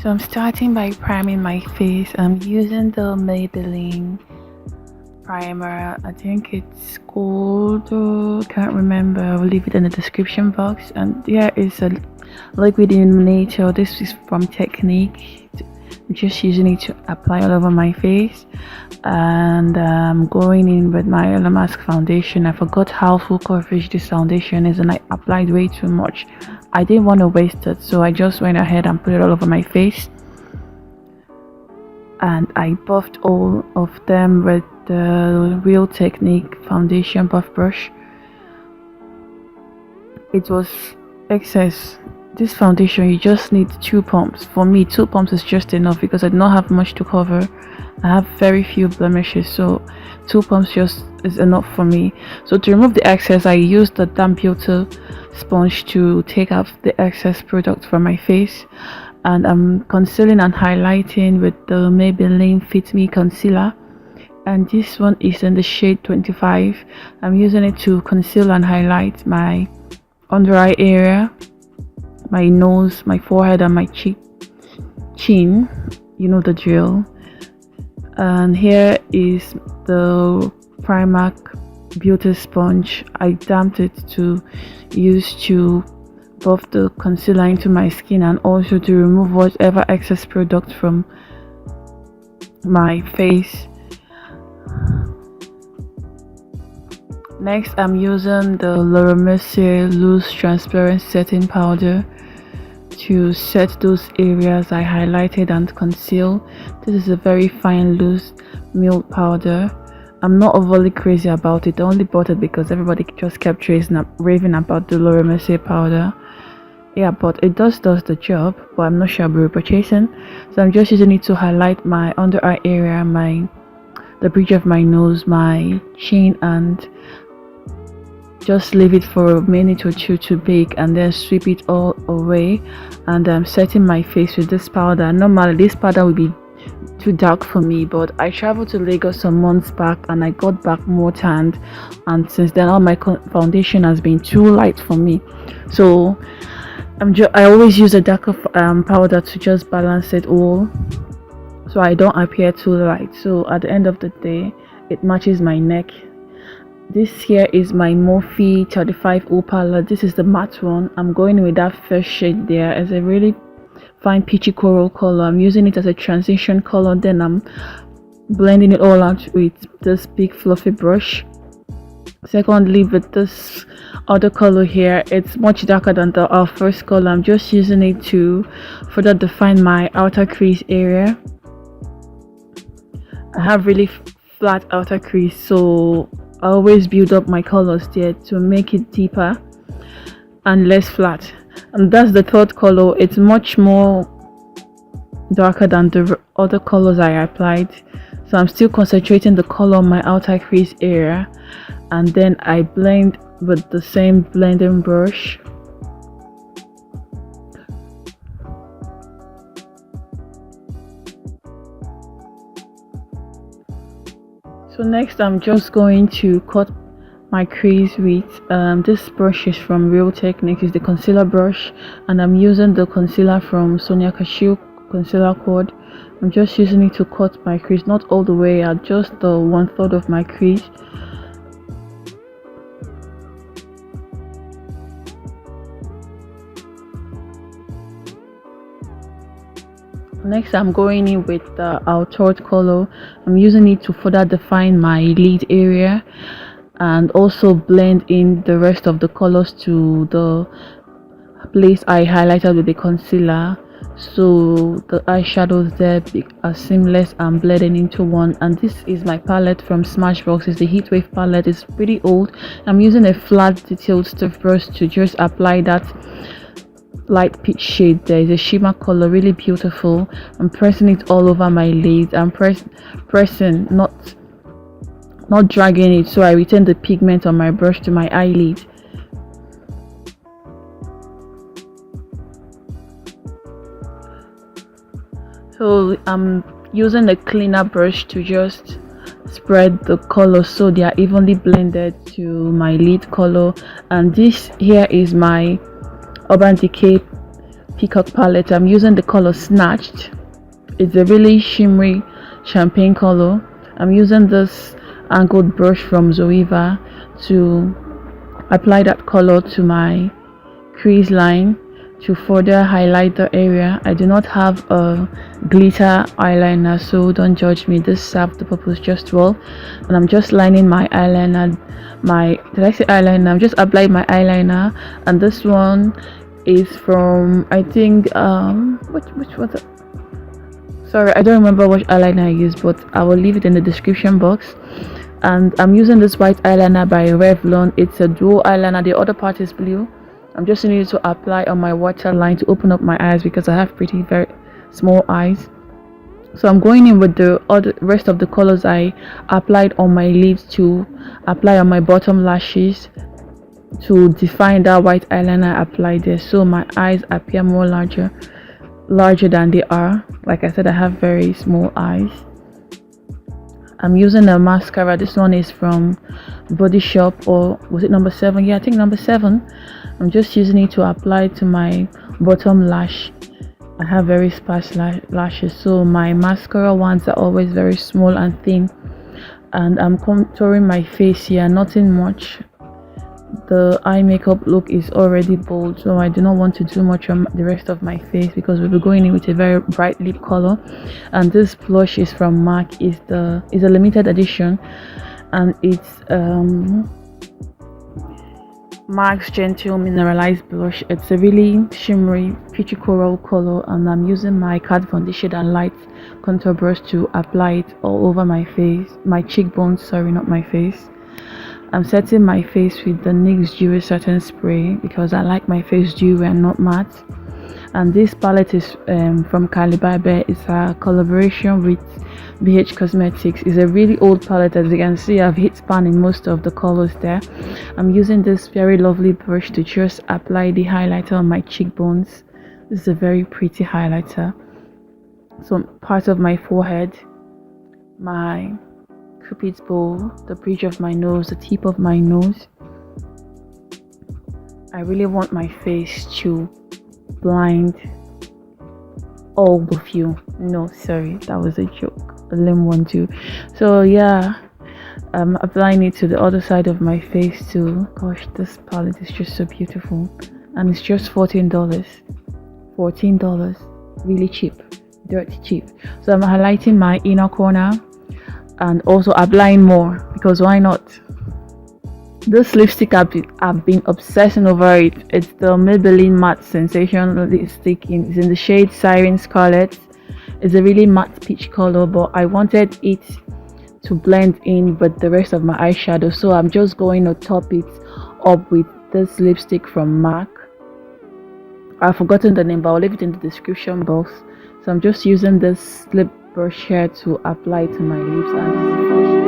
So I'm starting by priming my face. I'm using the Maybelline primer. I think it's called, can't remember. I'll leave it in the description box. And here is a liquid in nature. This is from Technic. I'm just using it to apply all over my face. And I'm going in with my Illamasqua foundation. I forgot how full coverage this foundation is, and I applied way too much. I didn't want to waste it, so I just went ahead and put it all over my face, and I buffed all of them with the Real Technic foundation buff brush. It was excess. This foundation, you just need 2 pumps. For me, 2 pumps is just enough because I do not have much to cover. I have very few blemishes, so 2 pumps just is enough for me. So to remove the excess, I used the damp beauty sponge to take out the excess product from my face, and I'm concealing and highlighting with the Maybelline Fit Me concealer, and this one is in the shade 25. I'm using it to conceal and highlight my under eye area, my nose, my forehead, and my chin. You know the drill. And here is the Primark beauty sponge. I damped it to use to buff the concealer into my skin, and also to remove whatever excess product from my face. Next, I'm using the Mercier loose transparent setting powder to set those areas I highlighted and conceal. This is a very fine loose milk powder. I'm not overly crazy about it. I only bought it because everybody just kept raving about the Mercier powder. Yeah, but it does the job, but I'm not sure I'll be repurchasing. So I'm just using it to highlight my under eye area, the bridge of my nose, my chin, and just leave it for a minute or two to bake, and then sweep it all away. And I'm setting my face with this powder. Normally this powder will be too dark for me, but I traveled to Lagos some months back and I got back more tanned, and since then all my foundation has been too light for me. So I always use a darker powder to just balance it all, so I don't appear too light. So at the end of the day, it matches my neck. This here is my Morphe 35O palette. This is the matte one. I'm going with that first shade there. It's a really fine peachy coral color. I'm using it as a transition color, then I'm blending it all out with this big fluffy brush. Secondly, with this other color here, it's much darker than our first color. I'm just using it to further define my outer crease area. I have really flat outer crease, so I always build up my colors there to make it deeper and less flat. And that's the third color. It's much more darker than the other colors I applied, so I'm still concentrating the color on my outer crease area, and then I blend with the same blending brush. So next I'm just going to cut my crease with this brush is from Real Technic. It's the concealer brush, and I'm using the concealer from Sonia Kashio concealer cord. I'm just using it to cut my crease, not all the way out, just the 1/3 of my crease. Next I'm going in with our third color. I'm using it to further define my lid area and also blend in the rest of the colors to the place I highlighted with the concealer, so the eyeshadows there are seamless and blending into one. And this is my palette from Smashbox. It's the Heatwave palette. It's pretty old. I'm using a flat detailed stiff brush to just apply that light peach shade. There is a shimmer color, really beautiful. I'm pressing it all over my lid. I'm pressing, not dragging it, so I retain the pigment on my brush to my eyelid. So I'm using a cleaner brush to just spread the colors so they are evenly blended to my lid color. And this here is my Urban Decay peacock palette. I'm using the color Snatched. It's a really shimmery champagne color. I'm using this angled brush from Zoeva to apply that color to my crease line to further highlight the area. I do not have a glitter eyeliner, so don't judge me. This served the purpose just well. And I'm just lining my eyeliner. Did I say eyeliner? I'm just applying my eyeliner, and this one is from, I think, which was it? Sorry, I don't remember which eyeliner I used, but I will leave it in the description box. And I'm using this white eyeliner by Revlon. It's a dual eyeliner. The other part is blue. I'm just needing to apply on my waterline to open up my eyes because I have very small eyes. So I'm going in with the rest of the colors I applied on my lids to apply on my bottom lashes to define that white eyeliner I applied there, so my eyes appear more larger than they are. Like I said, I have very small eyes. I'm using a mascara. This one is from Body Shop, or was it number 7? Yeah, I think number 7. I'm just using it to apply to my bottom lash. I have very sparse lashes, so my mascara ones are always very small and thin. And I'm contouring my face here, nothing much. The eye makeup look is already bold, so I do not want to do much on the rest of my face because we'll be going in with a very bright lip color. And this blush is from MAC. Is a limited edition, and it's MAC's Gentle Mineralized Blush. It's a really shimmery peachy coral color, and I'm using my Kat Von D Shade and Light contour brush to apply it all over my face, my cheekbones, sorry, not my face. I'm setting my face with the NYX Dewy Satin Spray because I like my face dewy and not matte. And this palette is from Carli Bybel. It's a collaboration with BH Cosmetics. It's a really old palette. As you can see, I've hit pan in most of the colors there. I'm using this very lovely brush to just apply the highlighter on my cheekbones. This is a very pretty highlighter. So part of my forehead, my cupid's bow, the bridge of my nose, the tip of my nose. I really want my face to blind all of you. No, sorry, that was a joke, a lame one too. So yeah, I'm applying it to the other side of my face too. Gosh, this palette is just so beautiful, and it's just $14. Really cheap, dirty cheap. So I'm highlighting my inner corner and also applying more because why not? This lipstick I've been obsessing over it. It's the Maybelline matte sensational lipstick. It's in the shade Siren Scarlet. It's a really matte peach color, but I wanted it to blend in with the rest of my eyeshadow, so I'm just going to top it up with this lipstick from MAC. I've forgotten the name, but I'll leave it in the description box. So I'm just using this lip brush here to apply to my lips, and